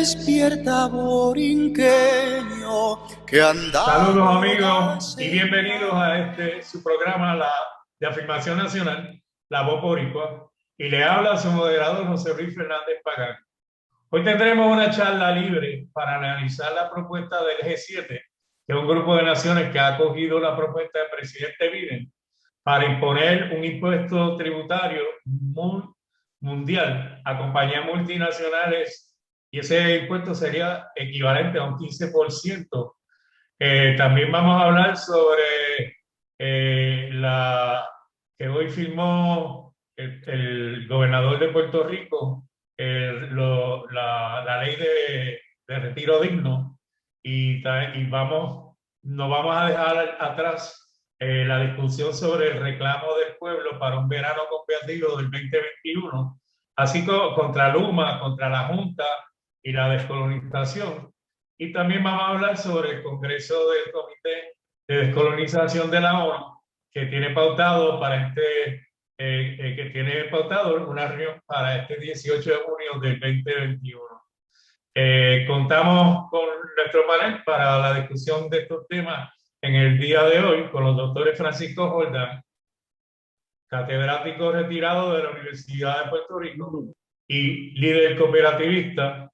Despierta, borinqueño, que Saludos andaba amigos y bienvenidos a su programa de Afirmación Nacional, La Voz Boricua, y le habla su moderador José Luis Fernández Pagán. Hoy tendremos una charla libre para analizar la propuesta del G7, que es un grupo de naciones que ha acogido la propuesta del presidente Biden para imponer un impuesto tributario mundial a compañías multinacionales, y ese impuesto sería equivalente a un 15%. También vamos a hablar sobre la que hoy firmó el gobernador de Puerto Rico, la ley de retiro digno, no vamos a dejar atrás la discusión sobre el reclamo del pueblo para un verano compartido del 2021, así como contra Luma, contra la Junta y la descolonización. Y también vamos a hablar sobre el Congreso del Comité de Descolonización de la ONU, que tiene pautado una reunión para este 18 de junio del 2021. Contamos con nuestro panel para la discusión de estos temas en el día de hoy con los doctores Francisco Jordán, catedrático retirado de la Universidad de Puerto Rico y líder cooperativista.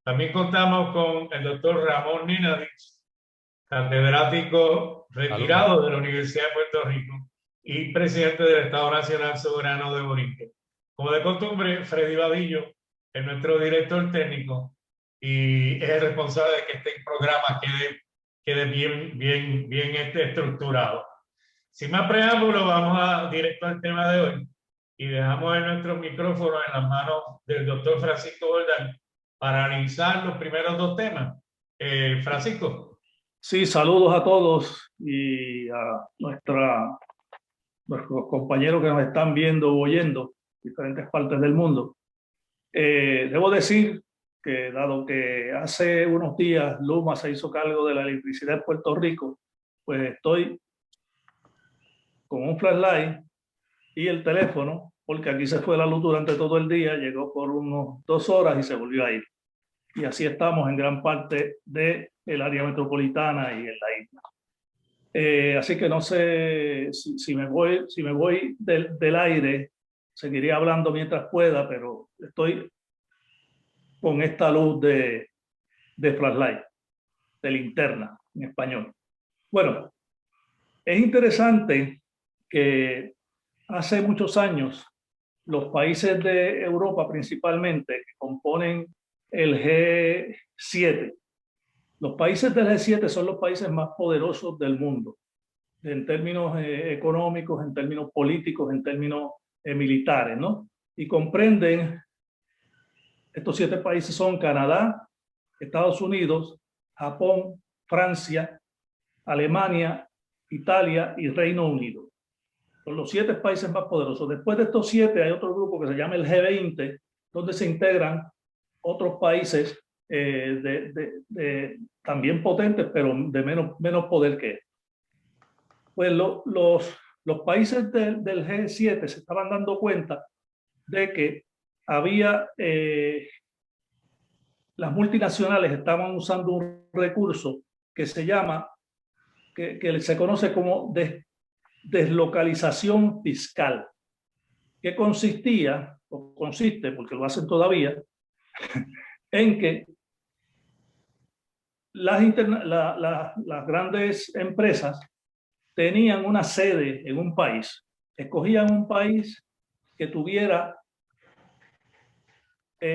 También contamos con el doctor Ramón Ninadich, catedrático Saludos. retirado de la Universidad de Puerto Rico y presidente del Estado Nacional Soberano de Borinquen. Como de costumbre, Freddy Vadillo es nuestro director técnico y es el responsable de que este programa quede bien estructurado. Sin más preámbulo, vamos directo al tema de hoy y dejamos nuestros micrófonos en las manos del doctor Francisco Jordán para analizar los primeros dos temas. Francisco. Sí, saludos a todos y a nuestros compañeros que nos están viendo o oyendo en diferentes partes del mundo. Debo decir que dado que hace unos días Luma se hizo cargo de la electricidad de Puerto Rico, pues estoy con un flashlight y el teléfono, porque aquí se fue la luz durante todo el día, llegó por unos 2 horas y se volvió a ir. Y así estamos en gran parte del área metropolitana y en la isla. Así que no sé si me voy del aire, seguiré hablando mientras pueda, pero estoy con esta luz de flashlight, de linterna en español. Bueno, es interesante que hace muchos años los países de Europa principalmente que componen el G7. Los países del G7 son los países más poderosos del mundo, en términos económicos, en términos políticos, en términos militares, ¿no? Y comprenden, estos 7 países son Canadá, Estados Unidos, Japón, Francia, Alemania, Italia y Reino Unido. Son los 7 países más poderosos. Después de estos 7 hay otro grupo que se llama el G20, donde se integran otros países también potentes, pero de menos poder que él. Pues los países del G7 se estaban dando cuenta de que había las multinacionales estaban usando un recurso que se llama, que se conoce como deslocalización fiscal, que consistía, o consiste, porque lo hacen todavía, en que las grandes empresas tenían una sede en un país, escogían un país que tuviera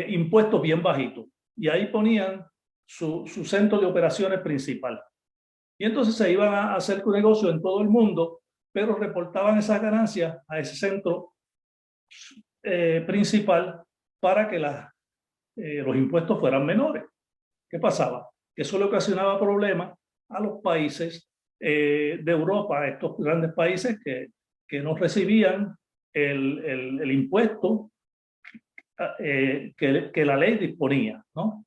impuestos bien bajitos y ahí ponían su centro de operaciones principal. Y entonces se iban a hacer un negocio en todo el mundo, pero reportaban esas ganancias a ese centro principal para que los impuestos fueran menores. ¿Qué pasaba? Que eso le ocasionaba problemas a los países de Europa, a estos grandes países que no recibían el impuesto que la ley disponía, ¿no?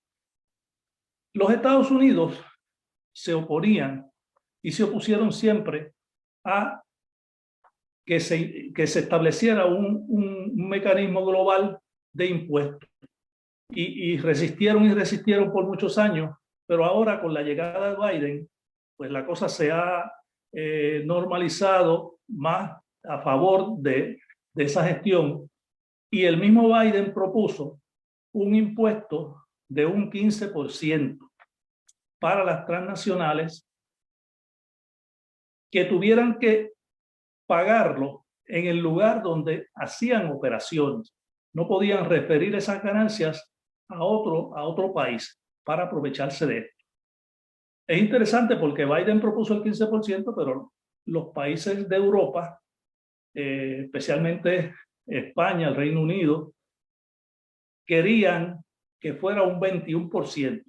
Los Estados Unidos se oponían y se opusieron siempre a que se estableciera un mecanismo global de impuestos. y resistieron y resistieron por muchos años, pero ahora con la llegada de Biden, pues la cosa se ha normalizado más a favor de esa gestión, y el mismo Biden propuso un impuesto de un 15% para las transnacionales que tuvieran que pagarlo en el lugar donde hacían operaciones. No podían referir esas ganancias a otro país para aprovecharse de esto. Es interesante porque Biden propuso el 15%, pero los países de Europa, especialmente España, el Reino Unido, querían que fuera un 21%,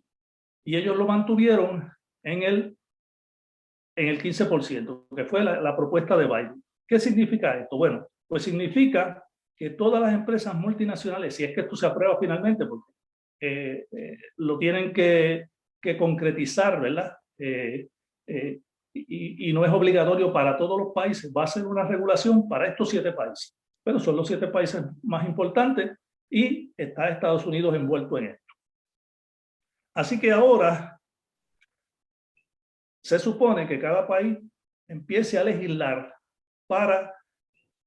y ellos lo mantuvieron en el 15%, que fue la propuesta de Biden. ¿Qué significa esto? Bueno, pues significa que todas las empresas multinacionales, si es que esto se aprueba finalmente, porque lo tienen que concretizar, ¿verdad? Y no es obligatorio para todos los países, va a ser una regulación para estos 7 países. Pero son los 7 países más importantes y está Estados Unidos envuelto en esto. Así que ahora se supone que cada país empiece a legislar para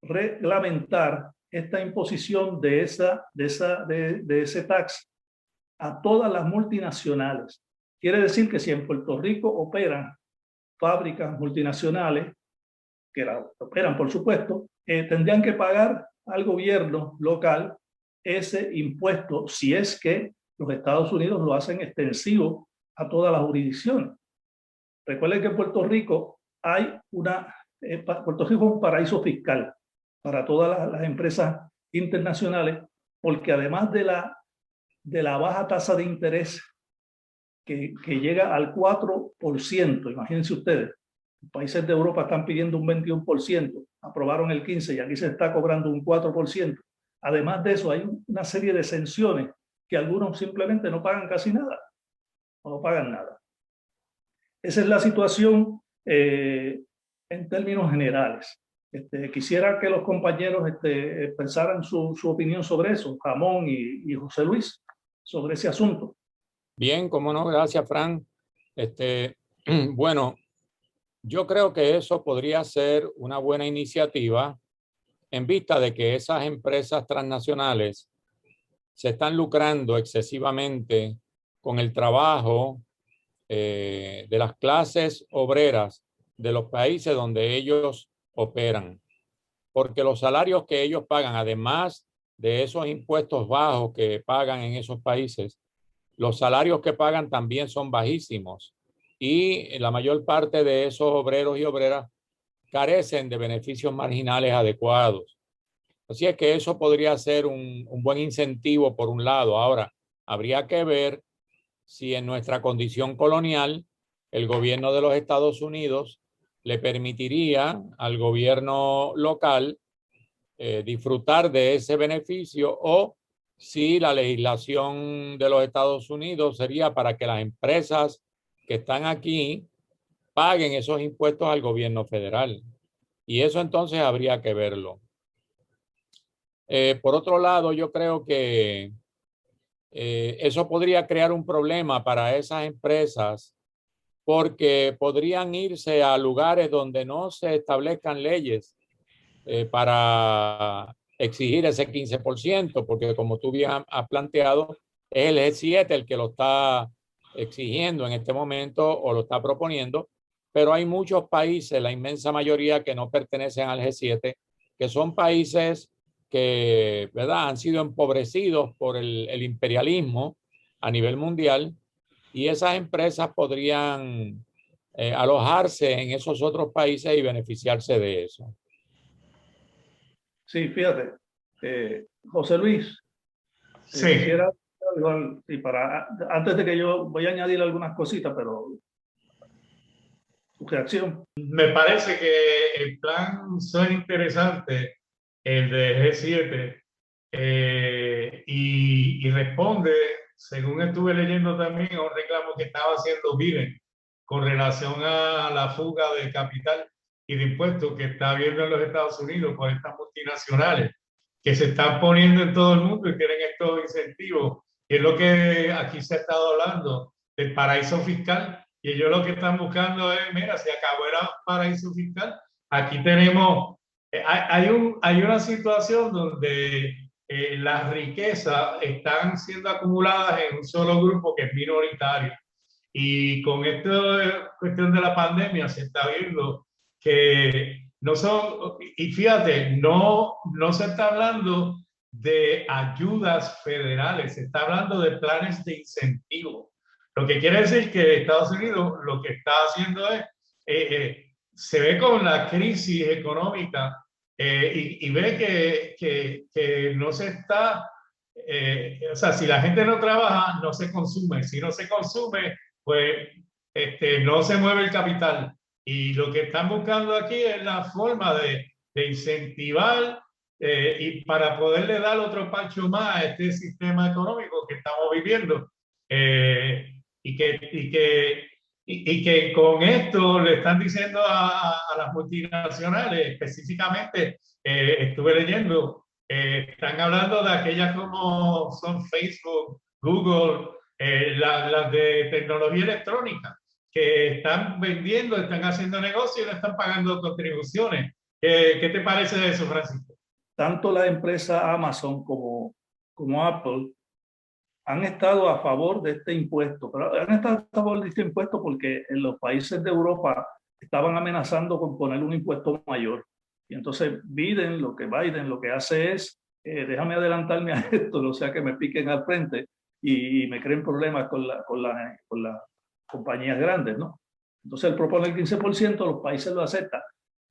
reglamentar esta imposición de ese tax a todas las multinacionales. Quiere decir que si en Puerto Rico operan fábricas multinacionales, que operan por supuesto, tendrían que pagar al gobierno local ese impuesto, si es que los Estados Unidos lo hacen extensivo a todas las jurisdicciones. Recuerden que en Puerto Rico Puerto Rico es un paraíso fiscal para todas las empresas internacionales, porque además de la baja tasa de interés que llega al 4%, imagínense ustedes, países de Europa están pidiendo un 21%, aprobaron el 15% y aquí se está cobrando un 4%. Además de eso, hay una serie de exenciones que algunos simplemente no pagan casi nada, o no pagan nada. Esa es la situación en términos generales. Quisiera que los compañeros pensaran su opinión sobre eso, Ramón y José Luis, sobre ese asunto. Bien, cómo no, gracias, Fran. Bueno, yo creo que eso podría ser una buena iniciativa en vista de que esas empresas transnacionales se están lucrando excesivamente con el trabajo de las clases obreras de los países donde ellos operan, porque los salarios que ellos pagan, además de esos impuestos bajos que pagan en esos países, los salarios que pagan también son bajísimos y la mayor parte de esos obreros y obreras carecen de beneficios marginales adecuados. Así es que eso podría ser un buen incentivo por un lado. Ahora, habría que ver si en nuestra condición colonial el gobierno de los Estados Unidos le permitiría al gobierno local disfrutar de ese beneficio, o si la legislación de los Estados Unidos sería para que las empresas que están aquí paguen esos impuestos al gobierno federal. Y eso entonces habría que verlo. Por otro lado, yo creo que eso podría crear un problema para esas empresas, porque podrían irse a lugares donde no se establezcan leyes para exigir ese 15%, porque como tú bien has planteado, es el G7 el que lo está exigiendo en este momento o lo está proponiendo, pero hay muchos países, la inmensa mayoría, que no pertenecen al G7, que son países que, ¿verdad?, han sido empobrecidos por el imperialismo a nivel mundial, y esas empresas podrían alojarse en esos otros países y beneficiarse de eso. Sí, fíjate, José Luis, Sí. quisiera, antes de que yo voy a añadir algunas cositas, pero tu reacción. Me parece que el plan suena interesante, el de G7, y responde, según estuve leyendo también, a un reclamo que estaba haciendo Biden con relación a la fuga de capital y de impuestos que está habiendo en los Estados Unidos por estas multinacionales que se están poniendo en todo el mundo y tienen estos incentivos Y es lo que aquí se ha estado hablando del paraíso fiscal. Y ellos lo que están buscando es, mira, se acabó el paraíso fiscal. Aquí tenemos, hay una situación donde las riquezas están siendo acumuladas en un solo grupo que es minoritario. Y con esta cuestión de la pandemia se está viendo que no son, y fíjate, no se está hablando de ayudas federales, se está hablando de planes de incentivo. Lo que quiere decir que Estados Unidos lo que está haciendo es, se ve con la crisis económica y ve que no se está, o sea, si la gente no trabaja, no se consume. Si no se consume, pues no se mueve el capital. Y lo que están buscando aquí es la forma de incentivar y para poderle dar otro pacho más a este sistema económico que estamos viviendo. Y que con esto le están diciendo a las multinacionales, específicamente, estuve leyendo, están hablando de aquellas como son Facebook, Google, las de tecnología electrónica, que están vendiendo, están haciendo negocios y no están pagando contribuciones. ¿Qué te parece de eso, Francisco? Tanto la empresa Amazon como Apple han estado a favor de este impuesto, pero han estado a favor de este impuesto porque en los países de Europa estaban amenazando con poner un impuesto mayor. Y entonces Biden lo que hace es, déjame adelantarme a esto, no sea que me piquen al frente y me creen problemas con las compañías grandes, ¿no? Entonces él propone el 15%, los países lo aceptan.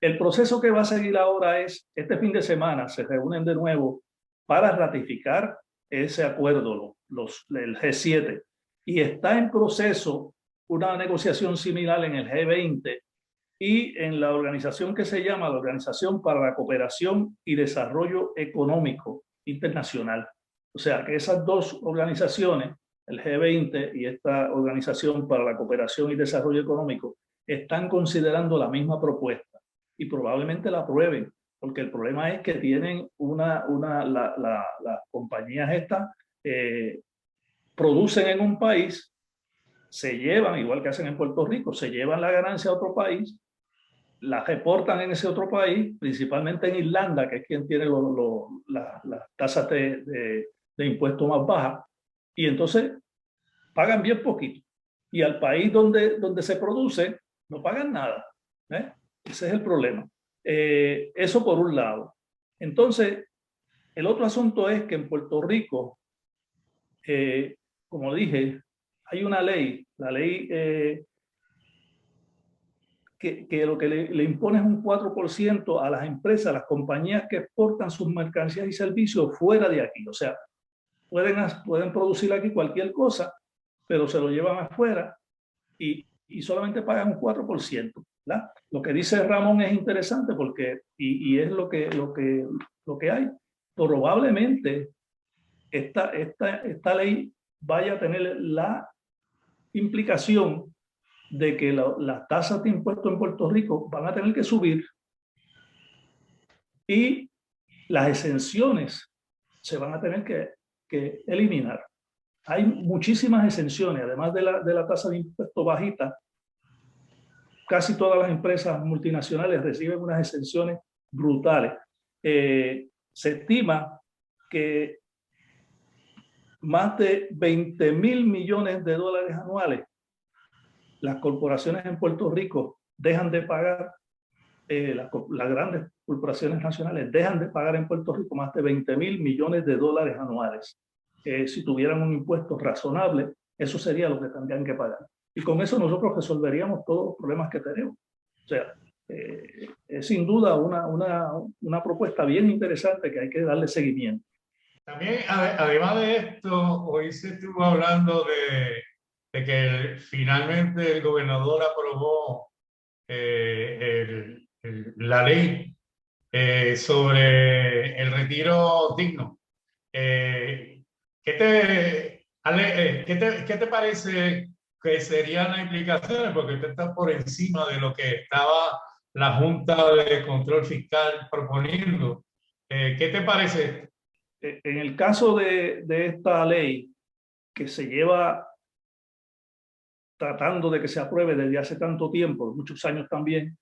El proceso que va a seguir ahora es, este fin de semana se reúnen de nuevo para ratificar ese acuerdo, el G7, y está en proceso una negociación similar en el G20 y en la organización que se llama la Organización para la Cooperación y Desarrollo Económico Internacional. O sea que esas dos organizaciones, el G20 y esta Organización para la Cooperación y Desarrollo Económico, están considerando la misma propuesta y probablemente la aprueben, porque el problema es que tienen las compañías estas producen en un país, se llevan, igual que hacen en Puerto Rico, se llevan la ganancia a otro país, la reportan en ese otro país, principalmente en Irlanda, que es quien tiene las tasas de impuestos más bajas, y entonces pagan bien poquito. Y al país donde se produce, no pagan nada. Ese es el problema. Eso por un lado. Entonces, el otro asunto es que en Puerto Rico, como dije, hay una ley, la ley que lo que le impone es un 4% a las empresas, a las compañías que exportan sus mercancías y servicios fuera de aquí. O sea, pueden producir aquí cualquier cosa, pero se lo llevan afuera y solamente pagan un 4%. ¿verdad? Lo que dice Ramón es interesante porque, y es lo que hay. Probablemente esta ley vaya a tener la implicación de que las tasas de impuestos en Puerto Rico van a tener que subir y las exenciones se van a tener que eliminar. Hay muchísimas exenciones, además de la tasa de impuesto bajita. Casi todas las empresas multinacionales reciben unas exenciones brutales. Se estima que más de 20.000 millones de dólares anuales las corporaciones en Puerto Rico dejan de pagar, las grandes corporaciones nacionales dejan de pagar en Puerto Rico más de 20.000 millones de dólares anuales. Si tuvieran un impuesto razonable, eso sería lo que tendrían que pagar. Y con eso nosotros resolveríamos todos los problemas que tenemos. O sea, es sin duda una propuesta bien interesante que hay que darle seguimiento. También, además de esto, hoy se estuvo hablando de que finalmente el gobernador aprobó la ley sobre el retiro digno. ¿Qué te parece que serían las implicaciones? Porque usted está por encima de lo que estaba la Junta de Control Fiscal proponiendo. ¿Qué te parece? En el caso de esta ley, que se lleva tratando de que se apruebe desde hace tanto tiempo, muchos años también,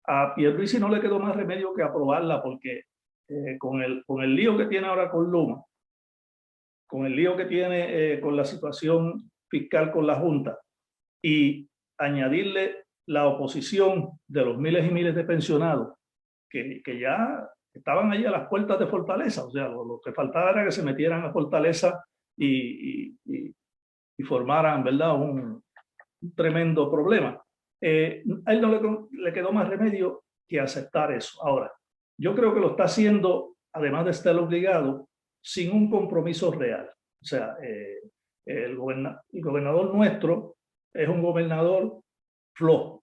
a Pierluisi no le quedó más remedio que aprobarla, porque con el lío que tiene ahora con Luma, con el lío que tiene con la situación fiscal con la Junta, y añadirle la oposición de los miles y miles de pensionados que ya estaban allí a las puertas de Fortaleza, o sea, lo que faltaba era que se metieran a Fortaleza y formaran, ¿verdad?, un tremendo problema. A él no le quedó más remedio que aceptar eso. Ahora, yo creo que lo está haciendo, además de estar obligado, sin un compromiso real. O sea, el gobernador nuestro es un gobernador flojo,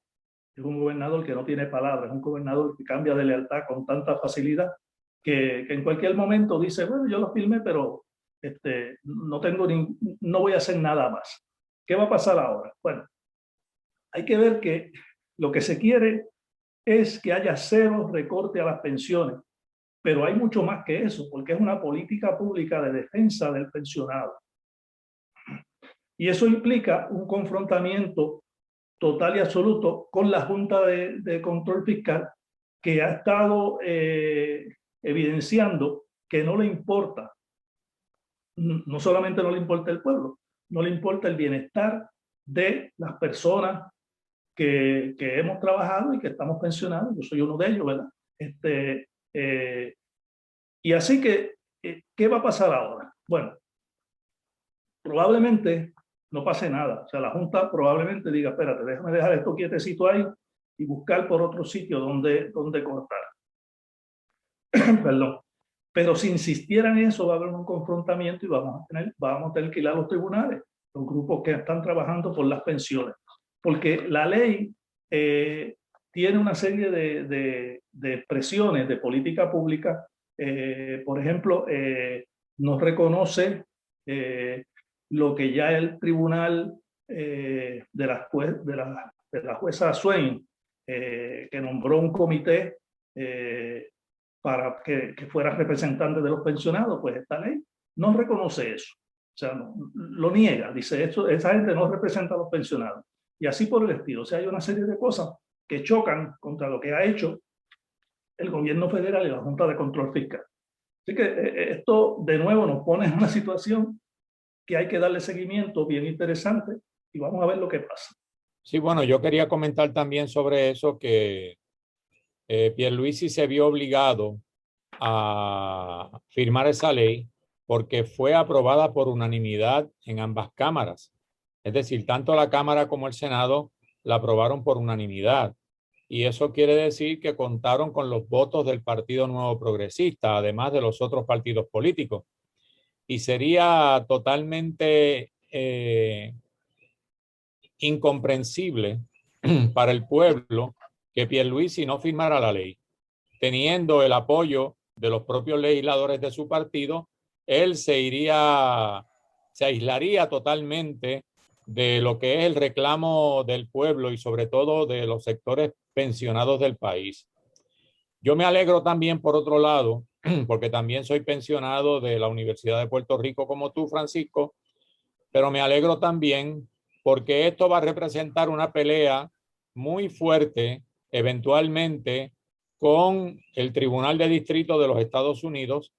es un gobernador que no tiene palabras, es un gobernador que cambia de lealtad con tanta facilidad que en cualquier momento dice, bueno, yo lo firmé, pero no voy a hacer nada más. ¿Qué va a pasar ahora? Bueno, hay que ver que lo que se quiere es que haya cero recorte a las pensiones, pero hay mucho más que eso, porque es una política pública de defensa del pensionado. Y eso implica un confrontamiento total y absoluto con la Junta de Control Fiscal, que ha estado evidenciando que no le importa, no solamente no le importa el pueblo, no le importa el bienestar de las personas que hemos trabajado y que estamos pensionados. Yo soy uno de ellos, ¿verdad? Y así que, ¿qué va a pasar ahora? Bueno, probablemente no pase nada. O sea, la Junta probablemente diga, espérate, déjame dejar esto quietecito ahí y buscar por otro sitio donde cortar. Perdón. Pero si insistieran en eso, va a haber un confrontamiento y vamos a tener que ir a los tribunales, los grupos que están trabajando por las pensiones. Porque la ley tiene una serie de expresiones de política pública. Por ejemplo, no reconoce lo que ya el tribunal de la jueza Swain, que nombró un comité para que fuera representante de los pensionados, pues esta ley no reconoce eso. O sea, lo niega, dice, esa gente no representa a los pensionados. Y así por el estilo. O sea, hay una serie de cosas que chocan contra lo que ha hecho el gobierno federal y la Junta de Control Fiscal. Así que esto de nuevo nos pone en una situación que hay que darle seguimiento bien interesante y vamos a ver lo que pasa. Sí, bueno, yo quería comentar también sobre eso, que Pierluisi se vio obligado a firmar esa ley porque fue aprobada por unanimidad en ambas cámaras. Es decir, tanto la Cámara como el Senado la aprobaron por unanimidad. Y eso quiere decir que contaron con los votos del Partido Nuevo Progresista, además de los otros partidos políticos. Y sería totalmente incomprensible para el pueblo que Pierluisi no firmara la ley. Teniendo el apoyo de los propios legisladores de su partido, él se aislaría totalmente de lo que es el reclamo del pueblo y sobre todo de los sectores pensionados del país. Yo me alegro también, por otro lado, porque también soy pensionado de la Universidad de Puerto Rico como tú, Francisco, pero me alegro también porque esto va a representar una pelea muy fuerte, eventualmente, con el Tribunal de Distrito de los Estados Unidos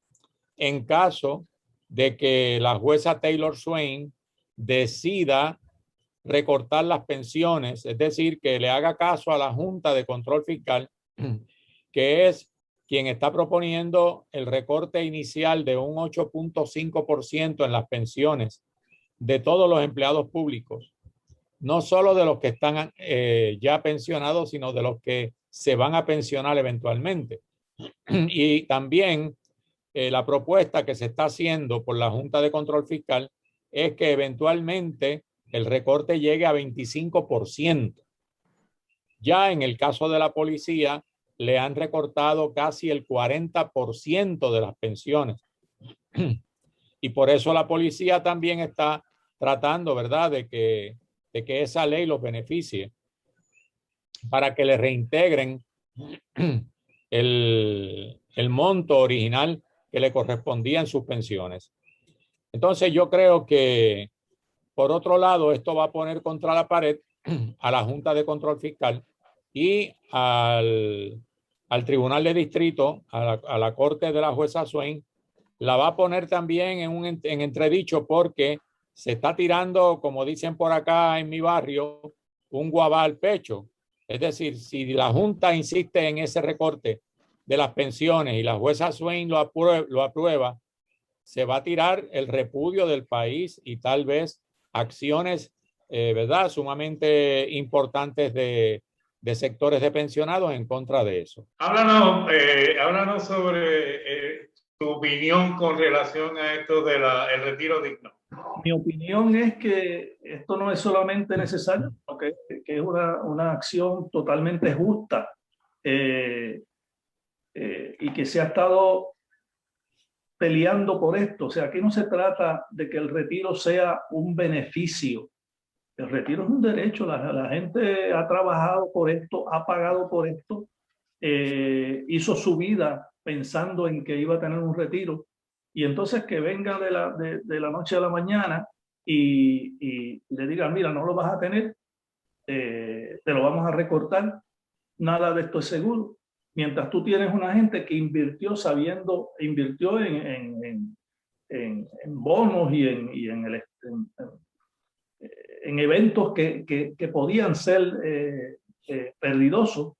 en caso de que la jueza Taylor Swain decida recortar las pensiones, es decir, que le haga caso a la Junta de Control Fiscal, que es quien está proponiendo el recorte inicial de un 8.5% en las pensiones de todos los empleados públicos, no solo de los que están ya pensionados, sino de los que se van a pensionar eventualmente. Y también la propuesta que se está haciendo por la Junta de Control Fiscal es que eventualmente el recorte llegue a 25%. Ya en el caso de la policía, le han recortado casi el 40% de las pensiones. Y por eso la policía también está tratando, ¿verdad?, de que esa ley los beneficie para que le reintegren el monto original que le correspondía en sus pensiones. Entonces yo creo que, por otro lado, esto va a poner contra la pared a la Junta de Control Fiscal y al Tribunal de Distrito, a la Corte de la jueza Swain, la va a poner también en entredicho porque se está tirando, como dicen por acá en mi barrio, un guabá al pecho. Es decir, si la Junta insiste en ese recorte de las pensiones y la jueza Swain lo aprueba, se va a tirar el repudio del país y tal vez acciones, ¿verdad?, sumamente importantes de sectores de pensionados en contra de eso. Háblanos sobre tu opinión con relación a esto del retiro digno. Mi opinión es que esto no es solamente necesario, sino que es una acción totalmente justa y que se ha estado peleando por esto. O sea, aquí no se trata de que el retiro sea un beneficio. El retiro es un derecho. La gente ha trabajado por esto, ha pagado por esto, hizo su vida pensando en que iba a tener un retiro. Y entonces que venga de la noche a la mañana y le digan, mira, no lo vas a tener, te lo vamos a recortar, nada de esto es seguro. Mientras tú tienes una gente que invirtió en bonos y en eventos que podían ser perdidosos,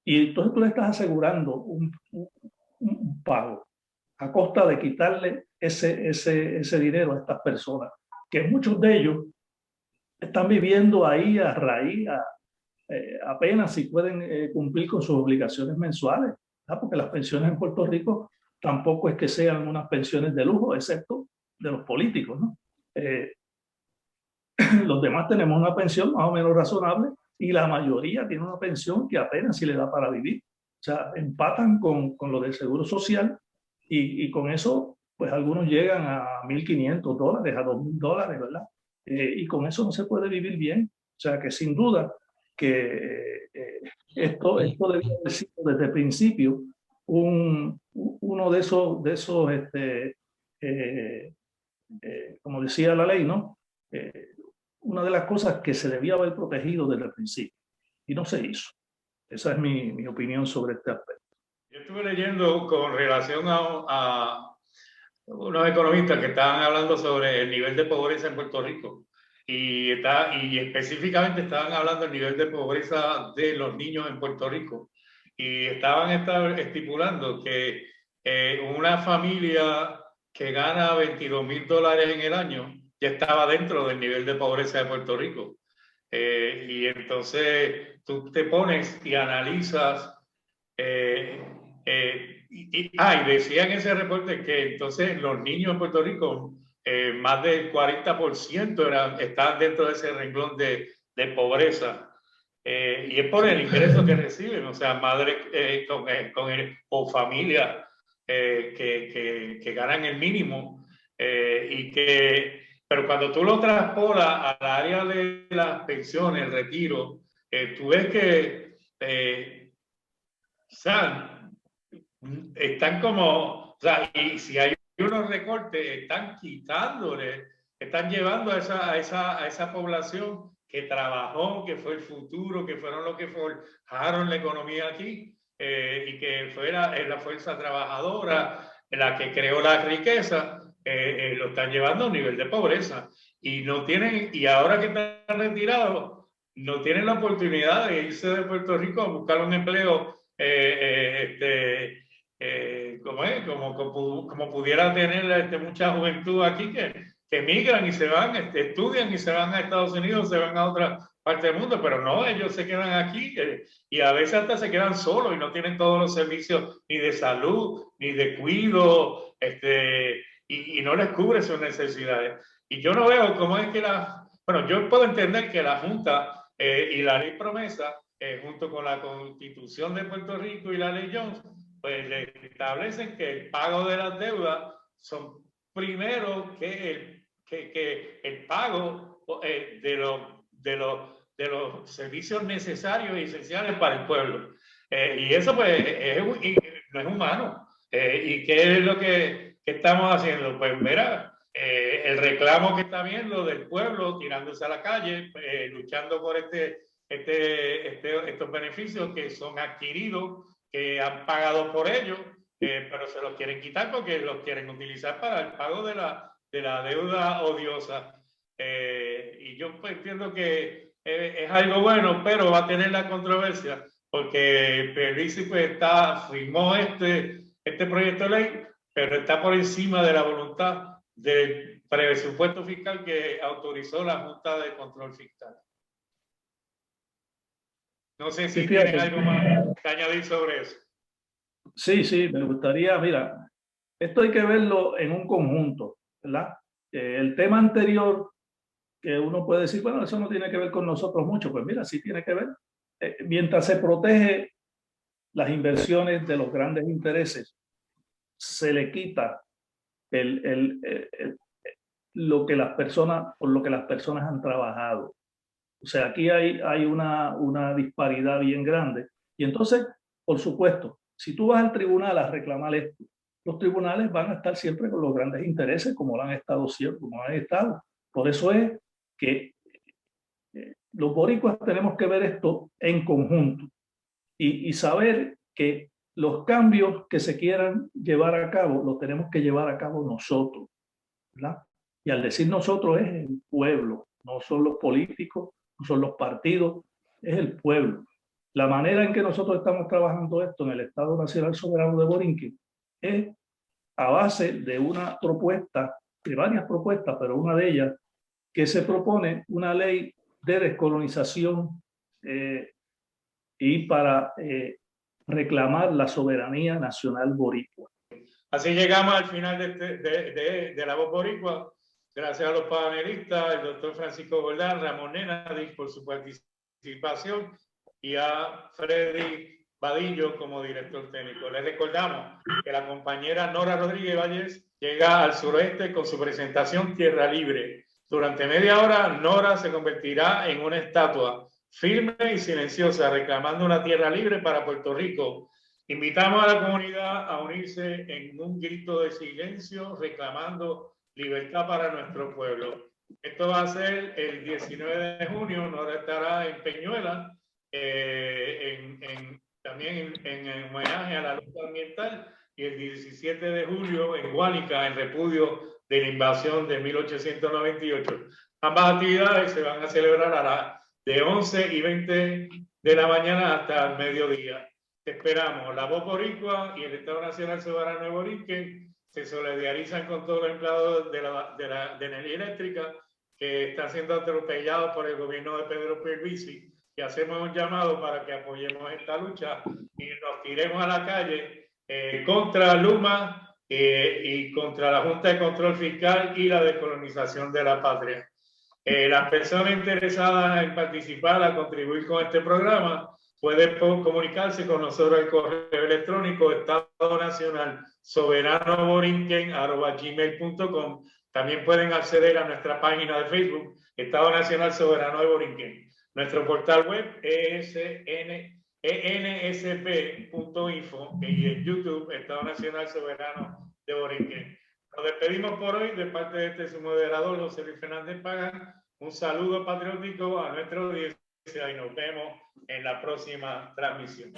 y entonces tú le estás asegurando un pago a costa de quitarle ese dinero a estas personas, que muchos de ellos están viviendo ahí a raíz, apenas si pueden cumplir con sus obligaciones mensuales, ¿verdad? Porque las pensiones en Puerto Rico tampoco es que sean unas pensiones de lujo, excepto de los políticos, ¿no? Los demás tenemos una pensión más o menos razonable y la mayoría tiene una pensión que apenas si le da para vivir. O sea, empatan con lo del seguro social y con eso, pues algunos llegan a $1,500, a $2,000, ¿verdad? Y con eso no se puede vivir bien. O sea, que sin duda que esto debe haber sido desde el principio uno de esos como decía la ley, ¿no? Una de las cosas que se debía haber protegido desde el principio y no se hizo. Esa es mi opinión sobre este aspecto. Yo estuve leyendo con relación a unos economistas que estaban hablando sobre el nivel de pobreza en Puerto Rico y específicamente estaban hablando del nivel de pobreza de los niños en Puerto Rico y estaban estipulando que una familia que gana $22,000 en el año ya estaba dentro del nivel de pobreza de Puerto Rico. Y entonces tú te pones y analizas y decía en ese reporte que entonces los niños en Puerto Rico, más del 40% estaban dentro de ese renglón de pobreza. Y es por el ingreso que reciben, o sea, madres o familias que ganan el mínimo. Pero cuando tú lo traspolas al área de las pensiones, el retiro, tú ves que o sea, están como, o sea, y si hay unos recortes, están quitándole, están llevando a esa población que trabajó, que fue el futuro, que fueron los que forjaron la economía aquí, y que fue la fuerza trabajadora, la que creó la riqueza, lo están llevando a un nivel de pobreza. Y no tienen, y ahora que están retirados, no tienen la oportunidad de irse de Puerto Rico a buscar un empleo como pudiera tener mucha juventud aquí que emigran y se van, estudian y se van a Estados Unidos, se van a otra parte del mundo, pero no, ellos se quedan aquí y a veces hasta se quedan solos y no tienen todos los servicios ni de salud, ni de cuidado, y no les cubre sus necesidades. Y yo no veo cómo es que bueno, yo puedo entender que la Junta y la ley promesa, junto con la Constitución de Puerto Rico y la ley Jones, pues le establecen que el pago de las deudas son primero que el pago de los servicios necesarios y esenciales para el pueblo. Y eso pues no es humano. ¿Y qué es lo que estamos haciendo? Pues mira, el reclamo que está viendo del pueblo tirándose a la calle, luchando por estos beneficios que son adquiridos, que han pagado por ellos, pero se los quieren quitar porque los quieren utilizar para el pago de la deuda odiosa. Y yo pues, entiendo que es algo bueno, pero va a tener la controversia porque Pierluisi pues firmó este proyecto de ley, pero está por encima de la voluntad del presupuesto fiscal que autorizó la Junta de Control Fiscal. No sé si tienen algo más que añadir sobre eso. Sí, me gustaría, mira, esto hay que verlo en un conjunto, ¿verdad? El tema anterior, que uno puede decir, bueno, eso no tiene que ver con nosotros mucho, pues mira, sí tiene que ver. Mientras se protege las inversiones de los grandes intereses, se le quita lo que las personas, por lo que las personas han trabajado. O sea, aquí hay una disparidad bien grande. Y entonces, por supuesto, si tú vas al tribunal a reclamar esto, los tribunales van a estar siempre con los grandes intereses, como lo han estado siempre, como han estado. Por eso es que los boricuas tenemos que ver esto en conjunto y saber que los cambios que se quieran llevar a cabo, los tenemos que llevar a cabo nosotros, ¿verdad? Y al decir nosotros es el pueblo, no son los políticos, no son los partidos, es el pueblo. La manera en que nosotros estamos trabajando esto en el Estado Nacional Soberano de Borinquen es a base de una propuesta, de varias propuestas, pero una de ellas, que se propone una ley de descolonización y para reclamar la soberanía nacional boricua. Así llegamos al final de La Voz Boricua. Gracias a los panelistas, el doctor Francisco Goldán, Ramón Nenadich por su participación y a Freddy Vadillo como director técnico. Les recordamos que la compañera Nora Rodríguez Valles llega al suroeste con su presentación Tierra Libre. Durante media hora, Nora se convertirá en una estatua firme y silenciosa, reclamando una tierra libre para Puerto Rico. Invitamos a la comunidad a unirse en un grito de silencio, reclamando libertad para nuestro pueblo. Esto va a ser el 19 de junio, Nora estará en Peñuela, también en homenaje a la lucha ambiental, y el 17 de julio en Guánica, en repudio de la invasión de 1898. Ambas actividades se van a celebrar de 11:20 de la mañana hasta el mediodía. Te esperamos. La Voz Boricua y el Estado Nacional Soberano de Borinquen se solidarizan con todos los empleados de energía eléctrica que están siendo atropellados por el gobierno de Pedro Pierluisi, y hacemos un llamado para que apoyemos esta lucha y nos tiremos a la calle contra Luma y contra la Junta de Control Fiscal y la descolonización de la patria. Las personas interesadas en participar, a contribuir con este programa, pueden comunicarse con nosotros al correo electrónico estadonacionalsoberanoborinquen@gmail.com. También pueden acceder a nuestra página de Facebook, Estado Nacional Soberano de Borinquen. Nuestro portal web es ensp.info y en YouTube, Estado Nacional Soberano de Borinquen. Nos despedimos por hoy de parte de su moderador, José Luis Fernández Pagan. Un saludo patriótico a nuestra audiencia y nos vemos en la próxima transmisión.